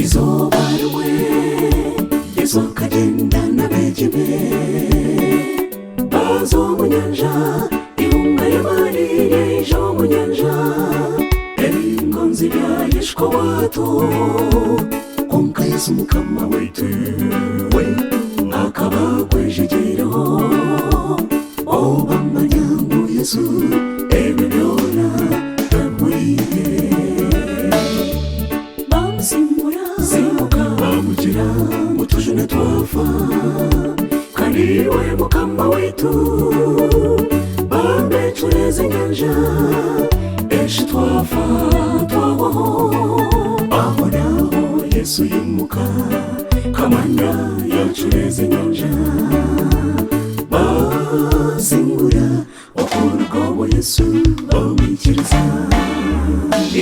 izuba rimwe Yesu akagenda n'abigeme baza mu nyanja ihunga y'amarira ije mu nyanja ingonzi byayishwa watu konka Yesu mukama wetu we akaba kwejejereho obamanya ngo Yesu ebibyona tamwiye simuka bamugira mutujune twafa kandi we mukama wetu bambe tureze nyanja eshi twafa twabaho aho naho Yesu yimuka kamanda yatureze nyanja basingura wakurugabo Yesu bamwikiriza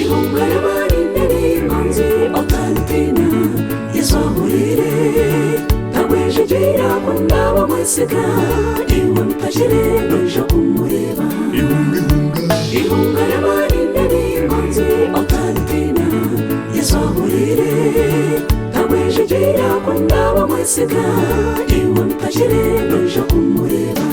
ihunga y'amarine n'inkonzi otanitina Yesu ahurire tagwejegira ko ndaba mwesiga iwe mutakire noja kumureba ihunga y'amarine n'inkonzi otanitina Yesu ahurire tagwejegira ko ndaba mwesiga iwe mutakire noja kumureba